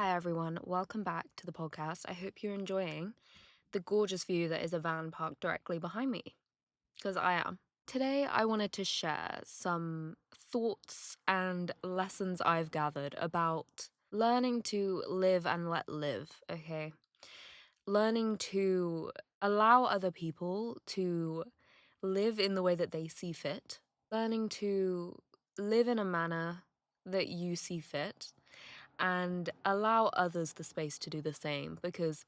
Hi everyone, welcome back to the podcast. I hope you're enjoying the gorgeous view that is a van parked directly behind me, because I am. Today I wanted to share some thoughts and lessons I've gathered about learning to live and let live, okay? Learning to allow other people to live in the way that they see fit, learning to live in a manner that you see fit and allow others the space to do the same, because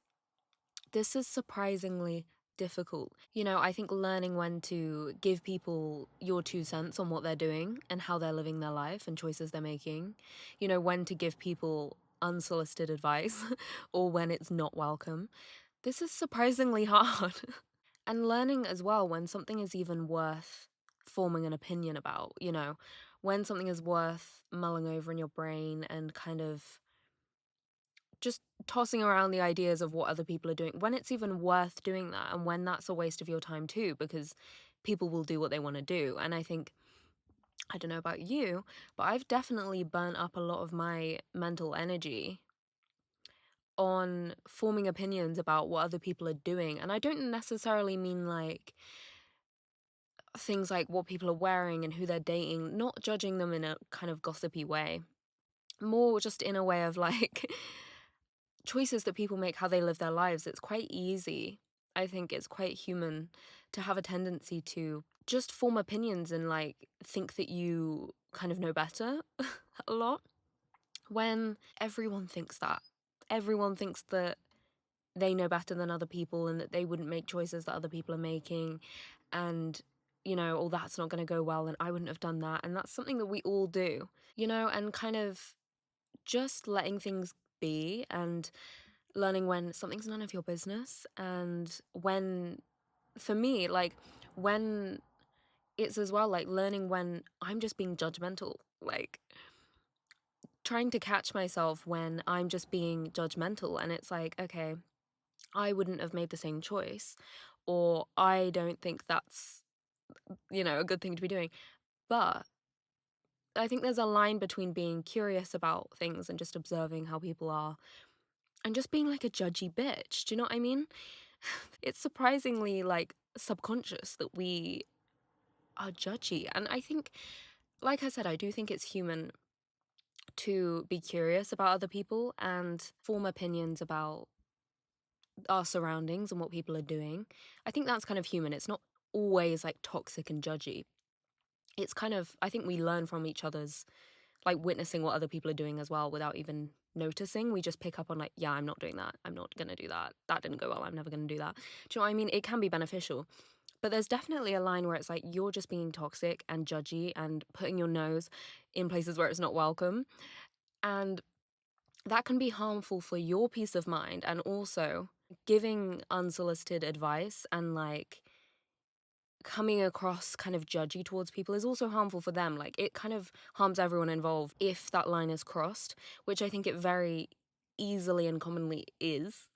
this is surprisingly difficult. I think learning when to give people your 2 cents on what they're doing and how they're living their life and choices they're making, when to give people unsolicited advice or when it's not welcome. This is surprisingly hard. And learning as well when something is even worth forming an opinion about, when something is worth mulling over in your brain and kind of just tossing around the ideas of what other people are doing, when it's even worth doing that, and when that's a waste of your time too, because people will do what they want to do. And I think, I don't know about you, but I've definitely burnt up a lot of my mental energy on forming opinions about what other people are doing. And I don't necessarily mean like things like what people are wearing and who they're dating, not judging them in a kind of gossipy way, more just in a way of like choices that people make, how they live their lives. It's quite easy. I think it's quite human to have a tendency to just form opinions and like think that you kind of know better a lot, when everyone thinks that. Everyone thinks that they know better than other people and that they wouldn't make choices that other people are making. And, oh, that's not going to go well and I wouldn't have done that. And that's something that we all do, and kind of just letting things be and learning when something's none of your business. And when, for me, like when it's as well like learning when I'm just being judgmental, like trying to catch myself when I'm just being judgmental. And it's like, okay, I wouldn't have made the same choice, or I don't think that's, a good thing to be doing. But I think there's a line between being curious about things and just observing how people are and just being like a judgy bitch. Do you know what I mean? It's surprisingly like subconscious that we are judgy. And I think, like I said, I do think it's human to be curious about other people and form opinions about our surroundings and what people are doing. I think that's kind of human. It's not always like toxic and judgy. It's kind of, I think we learn from each other's, like witnessing what other people are doing as well without even noticing. We just pick up on like, yeah, I'm not doing that. I'm not going to do that. That didn't go well. I'm never going to do that. Do you know what I mean? It can be beneficial. But there's definitely a line where it's like you're just being toxic and judgy and putting your nose in places where it's not welcome. And that can be harmful for your peace of mind, and also giving unsolicited advice and like coming across kind of judgy towards people is also harmful for them. Like it kind of harms everyone involved if that line is crossed, which I think it very easily and commonly is.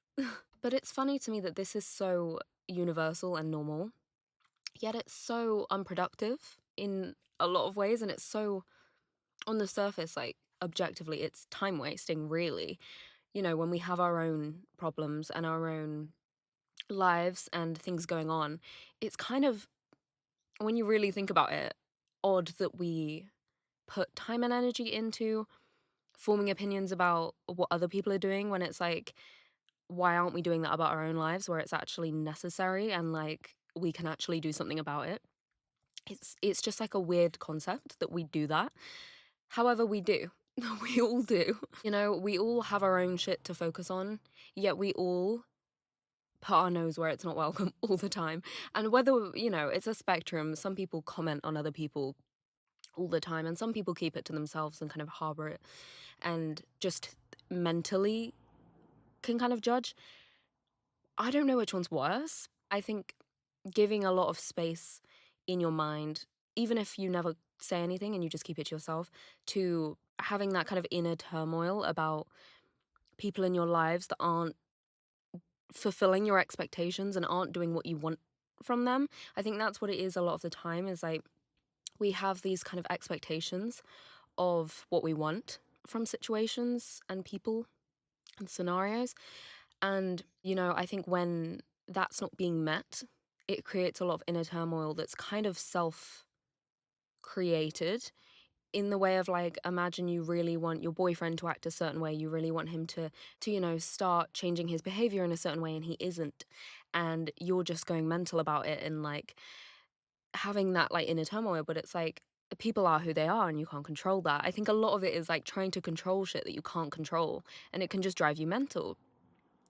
But it's funny to me that this is so universal and normal, yet it's so unproductive in a lot of ways, and it's so on the surface, like objectively, it's time wasting, really. When we have our own problems and our own lives and things going on, it's kind of, when you really think about it, odd that we put time and energy into forming opinions about what other people are doing, when it's like, why aren't we doing that about our own lives where it's actually necessary and like we can actually do something about it? It's just like a weird concept that we do that. However, we do. We all do. We all have our own shit to focus on, yet we all put our nose where it's not welcome all the time. And whether, it's a spectrum. Some people comment on other people all the time, and some people keep it to themselves and kind of harbor it and just mentally can kind of judge. I don't know which one's worse. I think giving a lot of space in your mind, even if you never say anything and you just keep it to yourself, to having that kind of inner turmoil about people in your lives that aren't fulfilling your expectations and aren't doing what you want from them. I think that's what it is a lot of the time, is like we have these kind of expectations of what we want from situations and people. and scenarios. And, I think when that's not being met, it creates a lot of inner turmoil that's kind of self-created, in the way of, like, imagine you really want your boyfriend to act a certain way, you really want him to start changing his behavior in a certain way, and he isn't. And you're just going mental about it and, like, having that, like, inner turmoil, but it's like, people are who they are and you can't control that. I think a lot of it is, like, trying to control shit that you can't control, and it can just drive you mental,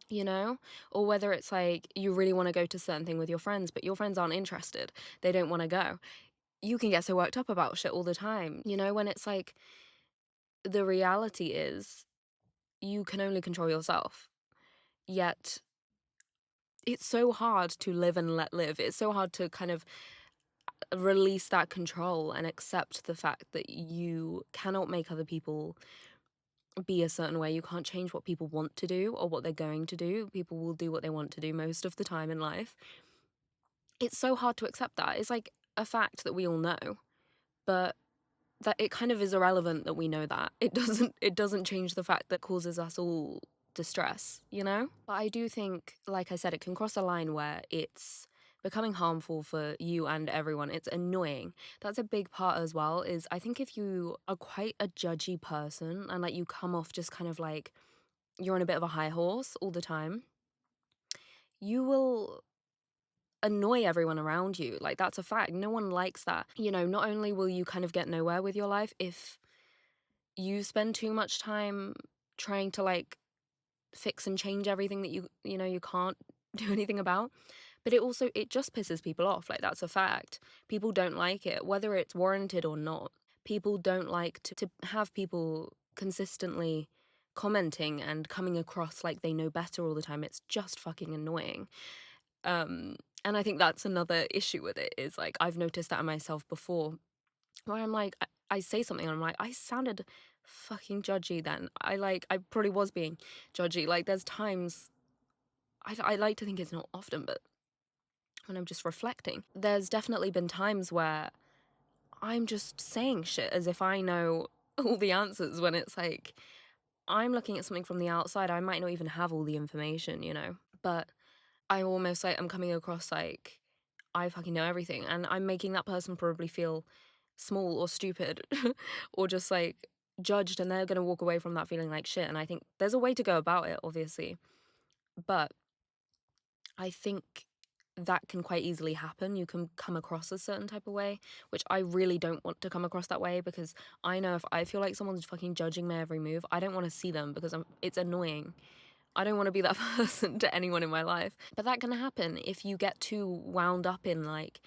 you know? Or whether it's, like, you really wanna go to a certain thing with your friends, but your friends aren't interested, they don't wanna go. You can get so worked up about shit all the time, when it's like, the reality is you can only control yourself. Yet it's so hard to live and let live. It's so hard to kind of release that control and accept the fact that you cannot make other people be a certain way. You can't change what people want to do or what they're going to do. People will do what they want to do most of the time in life. It's so hard to accept that. It's like a fact that we all know, but that it kind of is irrelevant that we know that. It doesn't change the fact that causes us all distress, you know? But I do think, like I said, it can cross a line where it's becoming harmful for you and everyone. It's annoying. That's a big part as well, is I think if you are quite a judgy person and, like, you come off just kind of like you're on a bit of a high horse all the time, you will annoy everyone around you. Like, that's a fact. No one likes that. Not only will you kind of get nowhere with your life if you spend too much time trying to, like, fix and change everything that you can't do anything about, but it just pisses people off. Like, that's a fact. People don't like it, whether it's warranted or not. People don't like to have people consistently commenting and coming across like they know better all the time. It's just fucking annoying. And I think that's another issue with it, is, like, I've noticed that in myself before, where I'm like, I say something and I'm like, I sounded fucking judgy then. I probably was being judgy. Like, there's times, I like to think it's not often, but when I'm just reflecting, there's definitely been times where I'm just saying shit as if I know all the answers, when it's like, I'm looking at something from the outside. I might not even have all the information, but I almost, like, I'm coming across like I fucking know everything, and I'm making that person probably feel small or stupid or just, like, judged, and they're gonna walk away from that feeling like shit. And I think there's a way to go about it, obviously, but I think that can quite easily happen. You can come across a certain type of way, which I really don't want to come across that way, because I know if I feel like someone's fucking judging my every move, I don't want to see them, because it's annoying. I don't want to be that person to anyone in my life. But that can happen if you get too wound up in, like,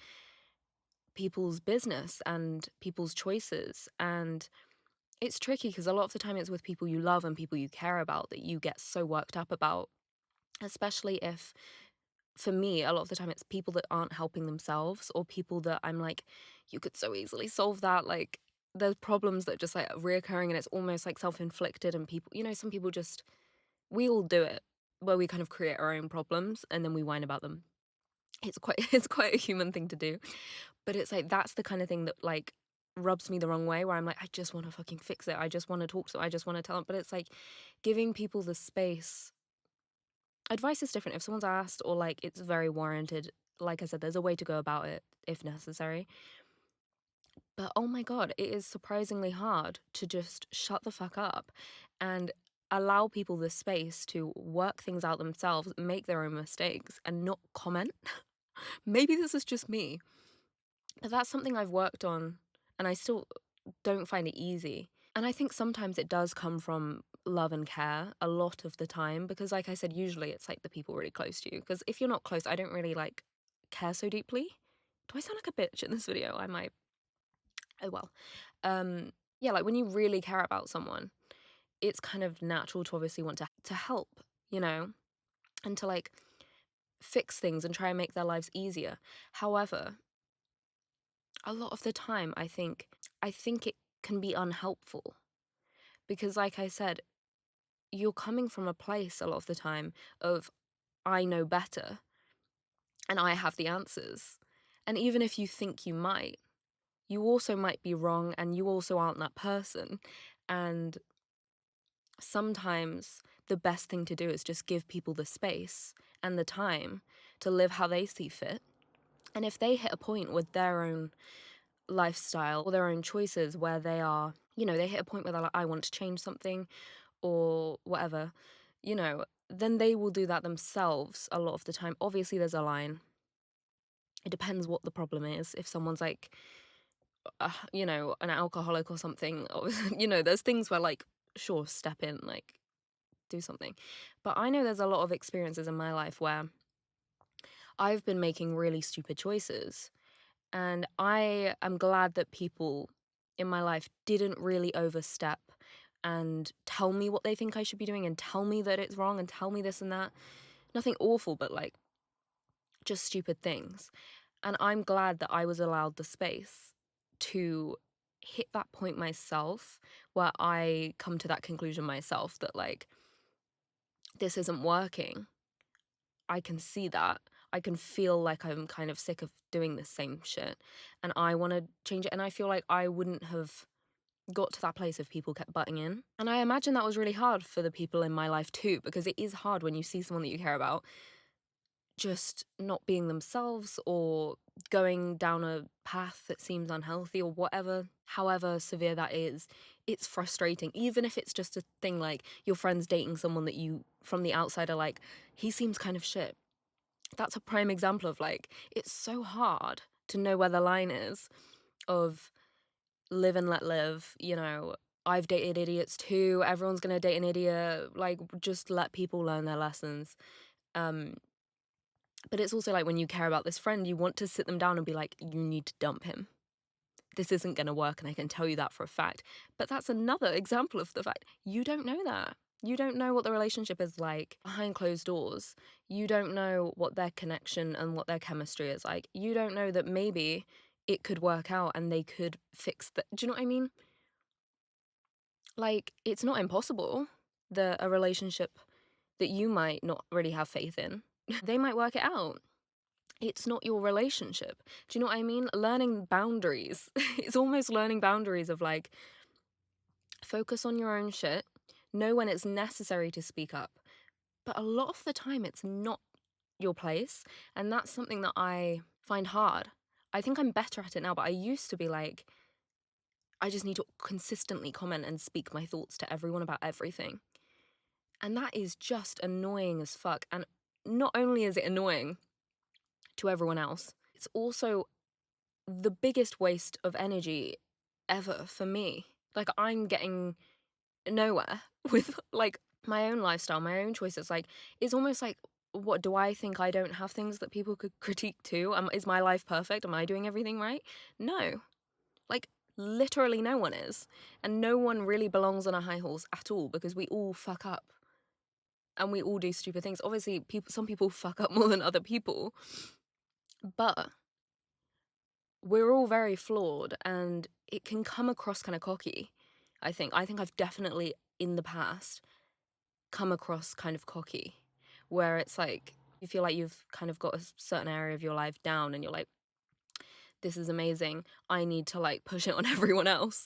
people's business and people's choices. And it's tricky because a lot of the time it's with people you love and people you care about that you get so worked up about, especially if, for me, a lot of the time it's people that aren't helping themselves, or people that I'm like, you could so easily solve that. Like, there's problems that just, like, reoccurring, and it's almost like self-inflicted. And people, some people just, we all do it, where we kind of create our own problems and then we whine about them. It's quite it's quite a human thing to do. But it's like, that's the kind of thing that, like, rubs me the wrong way, where I'm like, I just want to fucking fix it. I just want to talk to them. I just want to tell them. But it's like, giving people the space. Advice is different if someone's asked, or, like, it's very warranted. Like I said, there's a way to go about it if necessary. But oh my God, it is surprisingly hard to just shut the fuck up and allow people the space to work things out themselves, make their own mistakes, and not comment. Maybe this is just me, but that's something I've worked on, and I still don't find it easy. And I think sometimes it does come from love and care a lot of the time, because, like I said, usually it's, like, the people really close to you. Because if you're not close, I don't really, like, care so deeply. Do I sound like a bitch in this video? I might. Oh well. Yeah, like, when you really care about someone, it's kind of natural to obviously want to help, you know, and to, like, fix things and try and make their lives easier. However, a lot of the time, I think it can be unhelpful, because, like I said, you're coming from a place a lot of the time of, I know better and I have the answers. And even if you think you might, you also might be wrong, and you also aren't that person. And sometimes the best thing to do is just give people the space and the time to live how they see fit. And if they hit a point with their own lifestyle or their own choices where they are, they hit a point where they're like, I want to change something or whatever, then they will do that themselves a lot of the time. Obviously, there's a line. It depends what the problem is. If someone's like, an alcoholic or something, there's things where like, sure, step in, like, do something. But I know there's a lot of experiences in my life where I've been making really stupid choices. And I am glad that people in my life didn't really overstep and tell me what they think I should be doing and tell me that it's wrong and tell me this and that. Nothing awful, but like just stupid things. And I'm glad that I was allowed the space to hit that point myself where I come to that conclusion myself that like, this isn't working. I can see that. I can feel like I'm kind of sick of doing the same shit and I want to change it. And I feel like I wouldn't have got to that place if people kept butting in. And I imagine that was really hard for the people in my life too, because it is hard when you see someone that you care about just not being themselves or going down a path that seems unhealthy or whatever, however severe that is. It's frustrating, even if it's just a thing like your friend's dating someone that you from the outside are like, he seems kind of shit. That's a prime example of like, it's so hard to know where the line is of live and let live. I've dated idiots too. Everyone's gonna date an idiot. Like, just let people learn their lessons. But it's also like when you care about this friend, you want to sit them down and be like, you need to dump him. This isn't going to work, and I can tell you that for a fact. But that's another example of the fact you don't know that. You don't know what the relationship is like behind closed doors. You don't know what their connection and what their chemistry is like. You don't know that maybe it could work out and they could fix that. Do you know what I mean? Like, it's not impossible that a relationship that you might not really have faith in, they might work it out. It's not your relationship. Do you know what I mean? Learning boundaries. It's almost learning boundaries of like, focus on your own shit, know when it's necessary to speak up. But a lot of the time, it's not your place. And that's something that I find hard. I think I'm better at it now, but I used to be like, I just need to consistently comment and speak my thoughts to everyone about everything. And that is just annoying as fuck. And not only is it annoying to everyone else, it's also the biggest waste of energy ever for me. Like, I'm getting nowhere with like my own lifestyle, my own choices. Like, it's almost like, what do I think? I don't have things that people could critique too? Is my life perfect? Am I doing everything right? No. Like, literally no one is. And no one really belongs on a high horse at all, because we all fuck up. And we all do stupid things. Obviously, some people fuck up more than other people. But we're all very flawed, and it can come across kind of cocky, I think. I think I've definitely, in the past, come across kind of cocky, where it's like, you feel like you've kind of got a certain area of your life down, and you're like, this is amazing. I need to like push it on everyone else.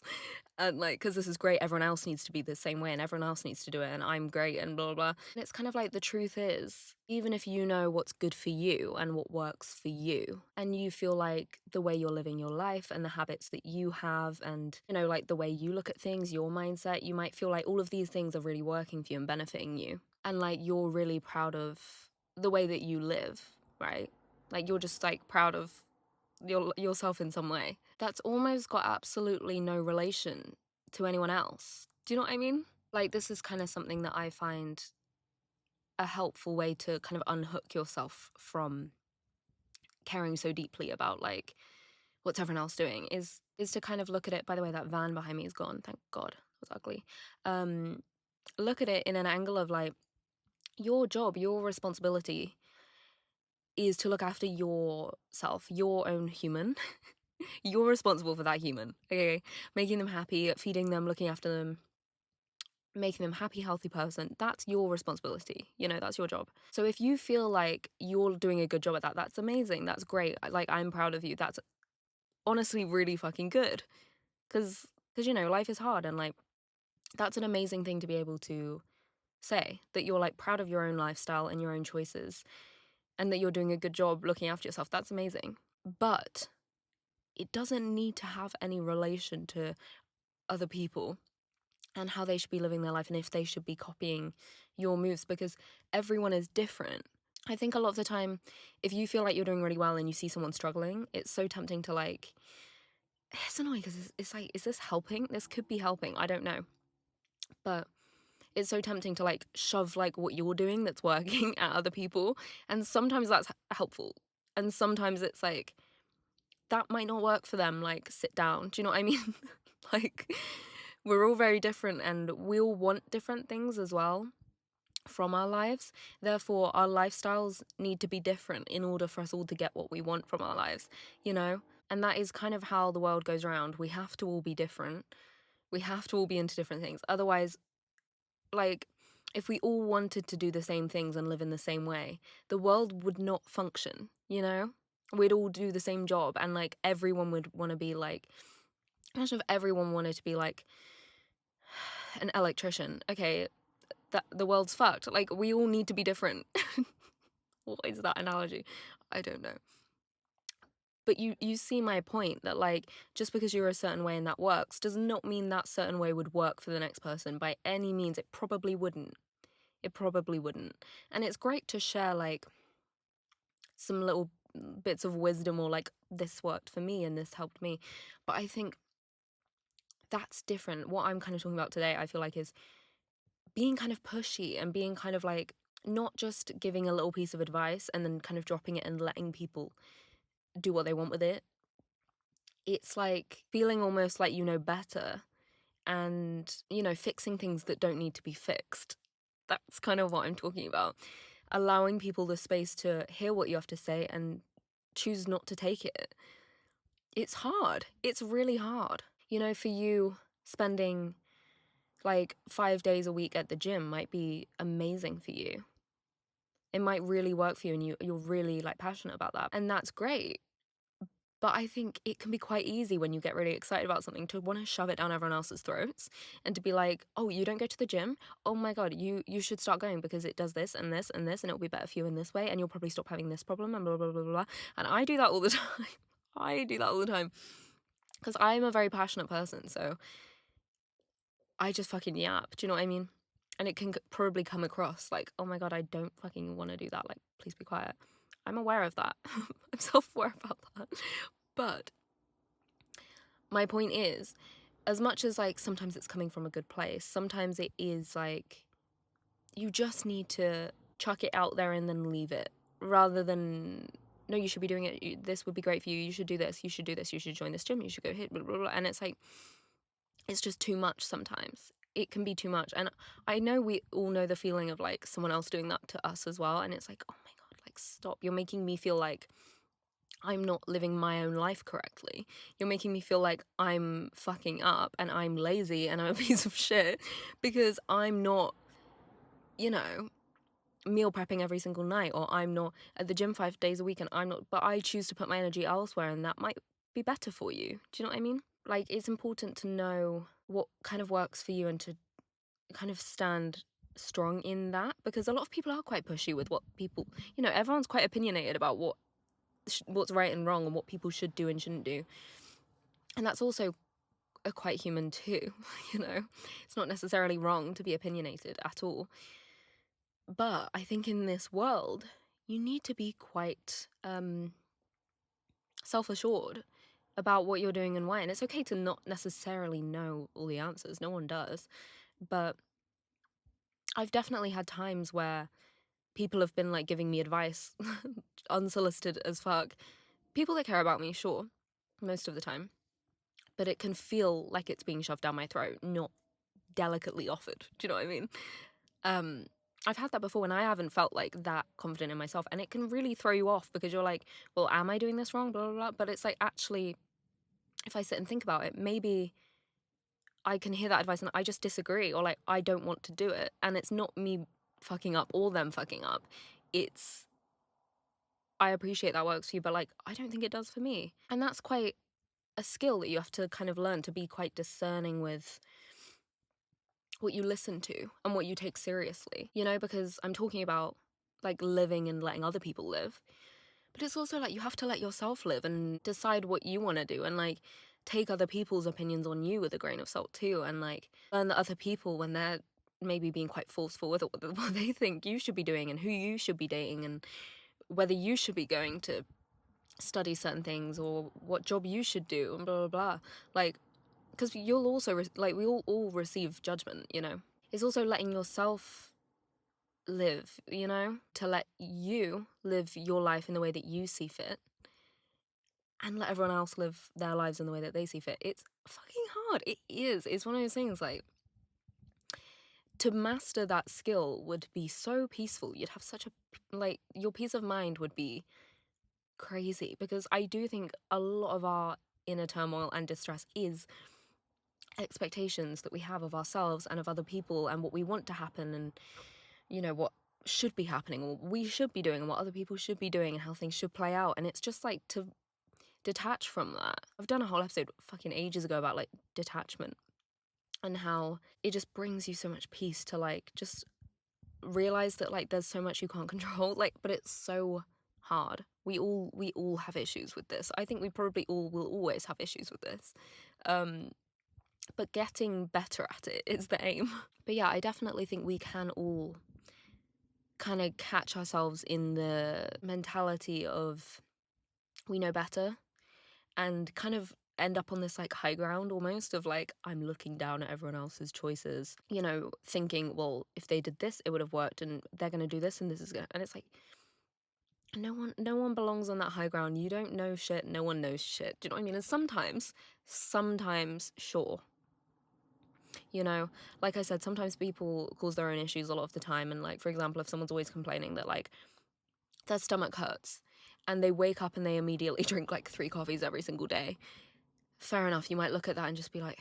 And like, because this is great, everyone else needs to be the same way and everyone else needs to do it and I'm great and blah, blah, blah. And it's kind of like, the truth is, even if you know what's good for you and what works for you, and you feel like the way you're living your life and the habits that you have and, like the way you look at things, your mindset, you might feel like all of these things are really working for you and benefiting you. And like, you're really proud of the way that you live, right? Like, you're just like proud of yourself in some way. That's almost got absolutely no relation to anyone else. Do you know what I mean? Like, this is kind of something that I find a helpful way to kind of unhook yourself from caring so deeply about like what's everyone else doing, is to kind of look at it. By the way, that van behind me is gone, thank God. It was ugly. Look at it in an angle of like, your job, your responsibility is to look after yourself, your own human. You're responsible for that human, okay? Making them happy, feeding them, looking after them, making them happy, healthy person. That's your responsibility. That's your job. So if you feel like you're doing a good job at that, that's amazing. That's great. Like, I'm proud of you. That's honestly really fucking good. Because life is hard, and like, that's an amazing thing to be able to say that you're like proud of your own lifestyle and your own choices and that you're doing a good job looking after yourself. That's amazing. But it doesn't need to have any relation to other people and how they should be living their life and if they should be copying your moves, because everyone is different. I think a lot of the time, if you feel like you're doing really well and you see someone struggling, it's so tempting to like, it's annoying because it's like, is this helping? This could be helping. I don't know. But it's so tempting to like shove like what you're doing that's working at other people. And sometimes that's helpful. And sometimes it's like, that might not work for them. Like, sit down. Do you know what I mean? Like, we're all very different and we all want different things as well from our lives. Therefore, our lifestyles need to be different in order for us all to get what we want from our lives, you know? And that is kind of how the world goes around. We have to all be different. We have to all be into different things. Otherwise, like, if we all wanted to do the same things and live in the same way, the world would not function, you know? We'd all do the same job and like everyone would want to be like, imagine if everyone wanted to be like an electrician. Okay, that the world's fucked. Like, we all need to be different. What is that analogy? I don't know. But you see my point that like just because you're a certain way and that works does not mean that certain way would work for the next person by any means. It probably wouldn't. It probably wouldn't. And it's great to share like some little bits of wisdom or like this worked for me and this helped me. But I think that's different. What I'm kind of talking about today, I feel like, is being kind of pushy and being kind of like not just giving a little piece of advice and then kind of dropping it and letting people do what they want with it. It's like feeling almost like you know better and, you know, fixing things that don't need to be fixed. That's kind of what I'm talking about. Allowing people the space to hear what you have to say and choose not to take it. It's hard. It's really hard. You know, for you, spending like 5 days a week at the gym might be amazing for you. It might really work for you and you're really like passionate about that. And that's great. But I think it can be quite easy when you get really excited about something to want to shove it down everyone else's throats and to be like, oh, you don't go to the gym? Oh my God, you should start going because it does this and this and this and it'll be better for you in this way and you'll probably stop having this problem and blah, blah, blah, blah, blah. And I do that all the time. I do that all the time because I'm a very passionate person. So I just fucking yap. Do you know what I mean? And it can probably come across like, oh my God, I don't fucking want to do that. Like, please be quiet. I'm aware of that. I'm self-aware about that. But my point is, as much as like sometimes it's coming from a good place, sometimes it is like you just need to chuck it out there and then leave it rather than, no, you should be doing it. This would be great for you. You should do this. You should do this. You should join this gym. You should go hit, blah, blah, blah. And it's like, it's just too much sometimes. It can be too much. And I know we all know the feeling of like someone else doing that to us as well. And it's like, oh my God, like stop. You're making me feel like I'm not living my own life correctly. You're making me feel like I'm fucking up and I'm lazy and I'm a piece of shit because I'm not, you know, meal prepping every single night, or I'm not at the gym 5 days a week and I'm not, but I choose to put my energy elsewhere and that might be better for you. Do you know what I mean? Like, it's important to know what kind of works for you and to kind of stand strong in that, because a lot of people are quite pushy with what people, you know, everyone's quite opinionated about what's right and wrong and what people should do and shouldn't do. And that's also a quite human too, you know. It's not necessarily wrong to be opinionated at all. But I think in this world, you need to be quite self-assured about what you're doing and why. And it's okay to not necessarily know all the answers. No one does. But I've definitely had times where people have been like giving me advice, unsolicited as fuck. People that care about me, sure, most of the time. But it can feel like it's being shoved down my throat, not delicately offered. Do you know what I mean? I've had that before when I haven't felt like that confident in myself, and it can really throw you off because you're like, well, am I doing this wrong? Blah, blah, blah. But it's like, actually, if I sit and think about it, maybe I can hear that advice and I just disagree, or like, I don't want to do it. And it's not me fucking up or them fucking up. It's, I appreciate that works for you, but like, I don't think it does for me. And that's quite a skill that you have to kind of learn, to be quite discerning with what you listen to and what you take seriously, you know, because I'm talking about like living and letting other people live. But it's also like you have to let yourself live and decide what you want to do, and like take other people's opinions on you with a grain of salt too, and like learn that other people, when they're maybe being quite forceful with what they think you should be doing and who you should be dating and whether you should be going to study certain things or what job you should do and blah blah blah. Like, because you'll also like we all receive judgment, you know. It's also letting yourself live, you know, to let you live your life in the way that you see fit and let everyone else live their lives in the way that they see fit. It's fucking hard. It is. It's one of those things, like, to master that skill would be so peaceful. You'd have such a, like, your peace of mind would be crazy, because I do think a lot of our inner turmoil and distress is expectations that we have of ourselves and of other people and what we want to happen, and, you know, what should be happening or what we should be doing and what other people should be doing and how things should play out. And it's just like to detach from that. I've done a whole episode fucking ages ago about like detachment and how it just brings you so much peace to like just realize that like there's so much you can't control, like, but it's so hard. We all have issues with this. I think we probably all will always have issues with this. But getting better at it is the aim. But yeah, I definitely think we can all kind of catch ourselves in the mentality of we know better, and kind of end up on this like high ground almost of like, I'm looking down at everyone else's choices, you know, thinking, well, if they did this it would have worked, and they're going to do this and this is going to, and it's like, no one belongs on that high ground. You don't know shit, no one knows shit. Do you know what I mean? And sometimes sure, you know, like I said, sometimes people cause their own issues a lot of the time. And like, for example, if someone's always complaining that like their stomach hurts and they wake up and they immediately drink like 3 coffees every single day, fair enough, you might look at that and just be like,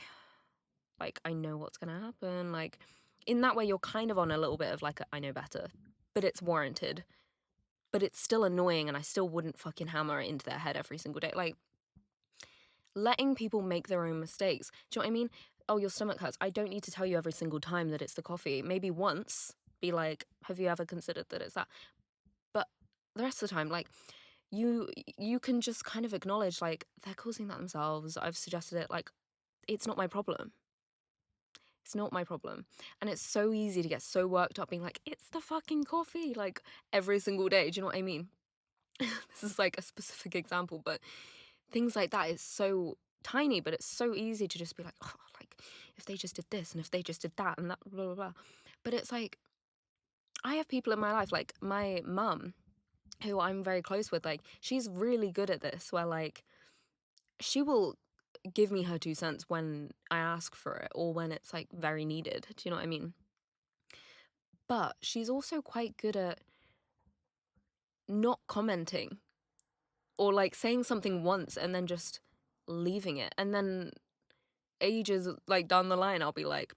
I know what's gonna happen. Like, in that way, you're kind of on a little bit of like, I know better, but it's warranted. But it's still annoying, and I still wouldn't fucking hammer it into their head every single day. Like, letting people make their own mistakes. Do you know what I mean? Oh, your stomach hurts. I don't need to tell you every single time that it's the coffee. Maybe once, be like, have you ever considered that it's that? But the rest of the time, like, you can just kind of acknowledge, like, they're causing that themselves. I've suggested it. Like, it's not my problem. It's not my problem. And it's so easy to get so worked up being like, it's the fucking coffee, like, every single day. Do you know what I mean? This is like a specific example, but things like that is so tiny, but it's so easy to just be like, oh, like, if they just did this and if they just did that and that, blah, blah, blah. But it's like, I have people in my life, like my mum, who I'm very close with, like, she's really good at this, where like, she will give me her 2 cents when I ask for it or when it's like very needed. Do you know what I mean? But she's also quite good at not commenting, or like saying something once and then just leaving it. And then ages like down the line, I'll be like,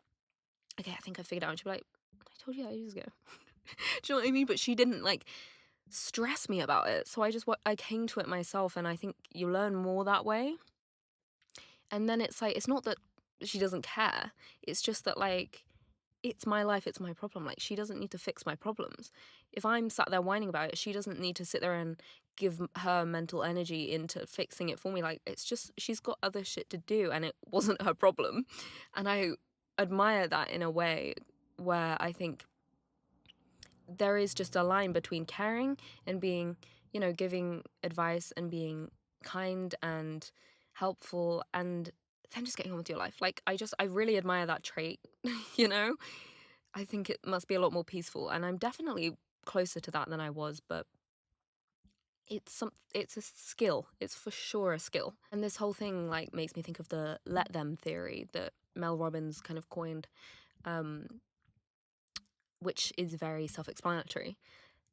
okay, I think I figured it out. And she'll be like, I told you that ages ago. Do you know what I mean? But she didn't like stress me about it. So I came to it myself, and I think you learn more that way. And then it's like, it's not that she doesn't care. It's just that like, it's my life, it's my problem. Like, she doesn't need to fix my problems. If I'm sat there whining about it, she doesn't need to sit there and give her mental energy into fixing it for me. Like, it's just, she's got other shit to do, and it wasn't her problem. And I admire that in a way where I think there is just a line between caring and being, you know, giving advice and being kind and helpful, and then just getting on with your life. Like, I really admire that trait, you know? I think it must be a lot more peaceful, and I'm definitely closer to that than I was, but it's a skill. It's for sure a skill. And this whole thing like makes me think of the let them theory that Mel Robbins kind of coined, um, which is very self-explanatory.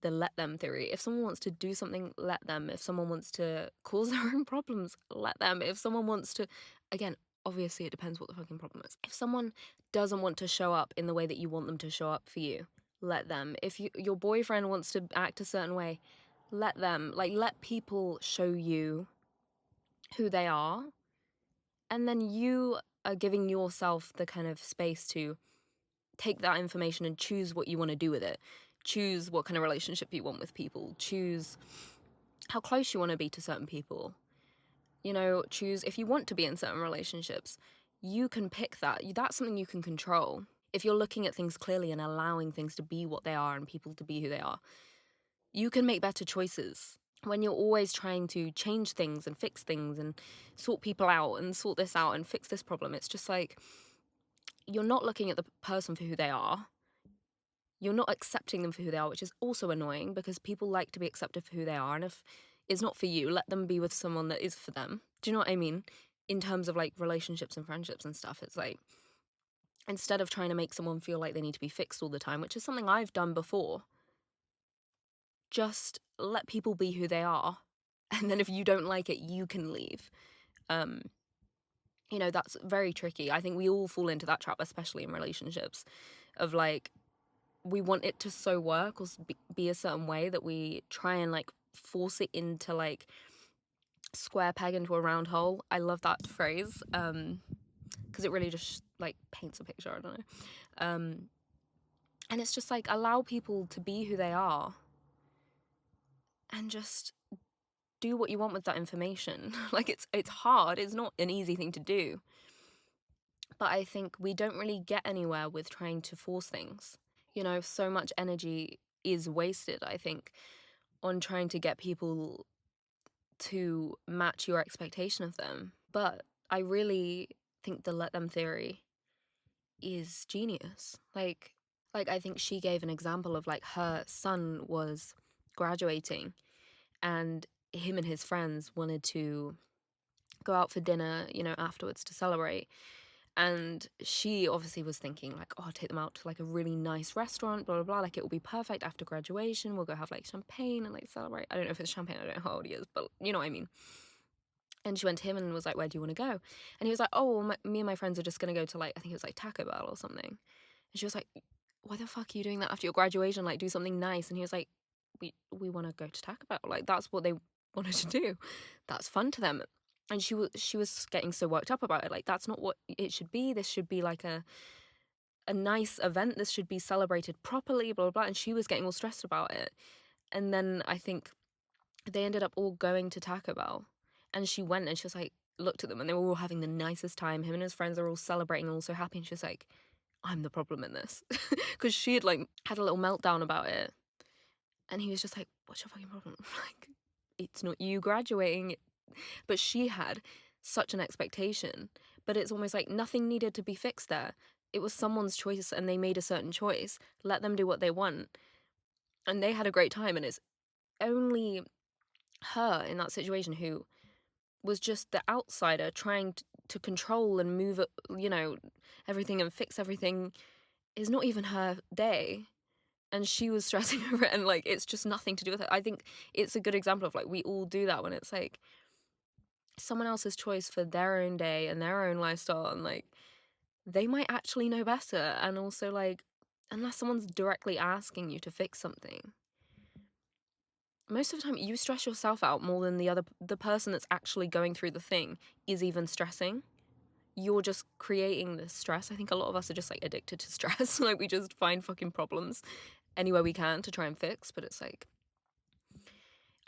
The let them theory. If someone wants to do something, let them. If someone wants to cause their own problems, let them. If someone wants to, again, obviously it depends what the fucking problem is. If someone doesn't want to show up in the way that you want them to show up for you, let them. If your boyfriend wants to act a certain way, let them. Like, let people show you who they are, and then you are giving yourself the kind of space to take that information and choose what you want to do with it. Choose what kind of relationship you want with people. Choose how close you want to be to certain people. Choose if you want to be in certain relationships. You can pick that. That's something you can control. If you're looking at things clearly and allowing things to be what they are and people to be who they are, you can make better choices. When you're always trying to change things and fix things and sort people out and sort this out and fix this problem, it's just like you're not looking at the person for who they are. You're not accepting them for who they are, which is also annoying because people like to be accepted for who they are. And if it's not for you, let them be with someone that is for them. Do you know what I mean? In terms of like relationships and friendships and stuff, it's like instead of trying to make someone feel like they need to be fixed all the time, which is something I've done before, just let people be who they are. And then if you don't like it, you can leave. That's very tricky. I think we all fall into that trap, especially in relationships, of like, we want it to so work or be a certain way that we try and like force it into like square peg into a round hole. I love that phrase because it really just like paints a picture. I don't know. And it's just like allow people to be who they are and just do what you want with that information. Like it's hard. It's not an easy thing to do. But I think we don't really get anywhere with trying to force things. So much energy is wasted, I think, on trying to get people to match your expectation of them. But I really think the let them theory is genius. Like I think she gave an example of like her son was graduating and him and his friends wanted to go out for dinner, afterwards to celebrate. And she obviously was thinking like, oh, I'll take them out to like a really nice restaurant, blah, blah, blah. Like it will be perfect after graduation. We'll go have like champagne and like celebrate. I don't know if it's champagne. I don't know how old he is, but you know what I mean. And she went to him and was like, where do you want to go? And he was like, oh, well, me and my friends are just going to go to like, I think it was like Taco Bell or something. And she was like, why the fuck are you doing that after your graduation? Like do something nice. And he was like, we want to go to Taco Bell. Like that's what they wanted to do. That's fun to them. And she was getting so worked up about it. Like, that's not what it should be. This should be like a nice event. This should be celebrated properly, blah, blah, blah. And she was getting all stressed about it. And then I think they ended up all going to Taco Bell. And she went and she was like, looked at them and they were all having the nicest time. Him and his friends are all celebrating and all so happy. And she was like, I'm the problem in this. Because she had like had a little meltdown about it. And he was just like, what's your fucking problem? Like, it's not you graduating. But she had such an expectation. But it's almost like nothing needed to be fixed there. It was someone's choice and they made a certain choice. Let them do what they want. And they had a great time. And it's only her in that situation who was just the outsider trying to control and move, everything and fix everything. Is not even her day. And she was stressing over it and like it's just nothing to do with it. I think it's a good example of like we all do that when it's like someone else's choice for their own day and their own lifestyle, and like they might actually know better. And also like unless someone's directly asking you to fix something, most of the time you stress yourself out more than the person that's actually going through the thing is even stressing. You're just creating this stress. I think a lot of us are just like addicted to stress. Like we just find fucking problems anywhere we can to try and fix. But it's like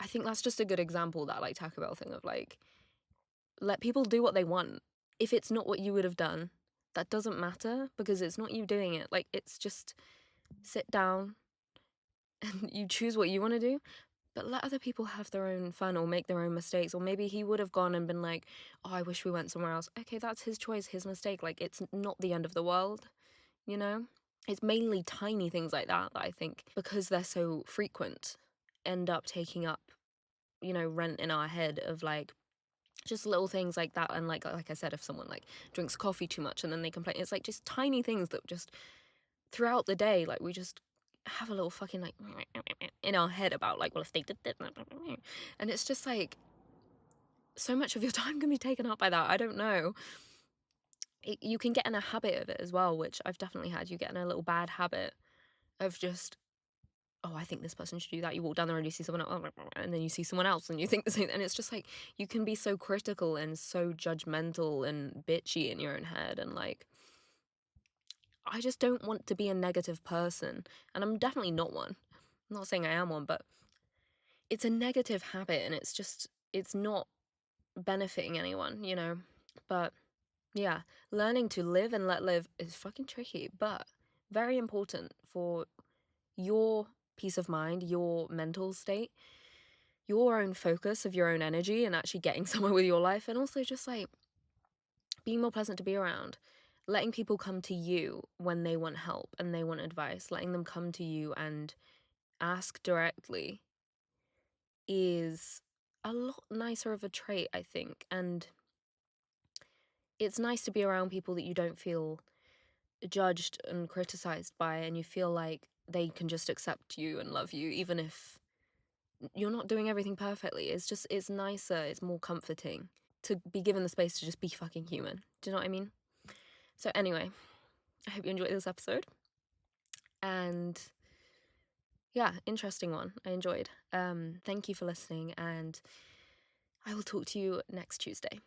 I think that's just a good example, that like Taco Bell thing of like let people do what they want. If it's not what you would have done, that doesn't matter because it's not you doing it. Like it's just sit down and you choose what you want to do, but let other people have their own fun or make their own mistakes. Or maybe he would have gone and been like, oh, I wish we went somewhere else. Okay, that's his choice, his mistake. Like it's not the end of the world, you know? It's mainly tiny things like that I think, because they're so frequent, end up taking up, rent in our head of like just little things like that. And like I said, if someone like drinks coffee too much and then they complain, it's like just tiny things that just throughout the day, like we just have a little fucking like in our head about like, well, if they did that, and it's just like so much of your time can be taken up by that. I don't know. You can get in a habit of it as well, which I've definitely had. You get in a little bad habit of just, oh, I think this person should do that. You walk down the road, you see someone else, and then you see someone else and you think the same. And it's just like, you can be so critical and so judgmental and bitchy in your own head. And like, I just don't want to be a negative person, and I'm definitely not one. I'm not saying I am one, but it's a negative habit, and it's not benefiting anyone, you know? But yeah, learning to live and let live is fucking tricky, but very important for your peace of mind, your mental state, your own focus of your own energy, and actually getting somewhere with your life, and also just like being more pleasant to be around. Letting people come to you when they want help and they want advice, letting them come to you and ask directly is a lot nicer of a trait, I think. And it's nice to be around people that you don't feel judged and criticized by, and you feel like they can just accept you and love you, even if you're not doing everything perfectly. It's nicer, it's more comforting to be given the space to just be fucking human. Do you know what I mean? So anyway, I hope you enjoyed this episode. And yeah, interesting one. I enjoyed. Thank you for listening, and I will talk to you next Tuesday.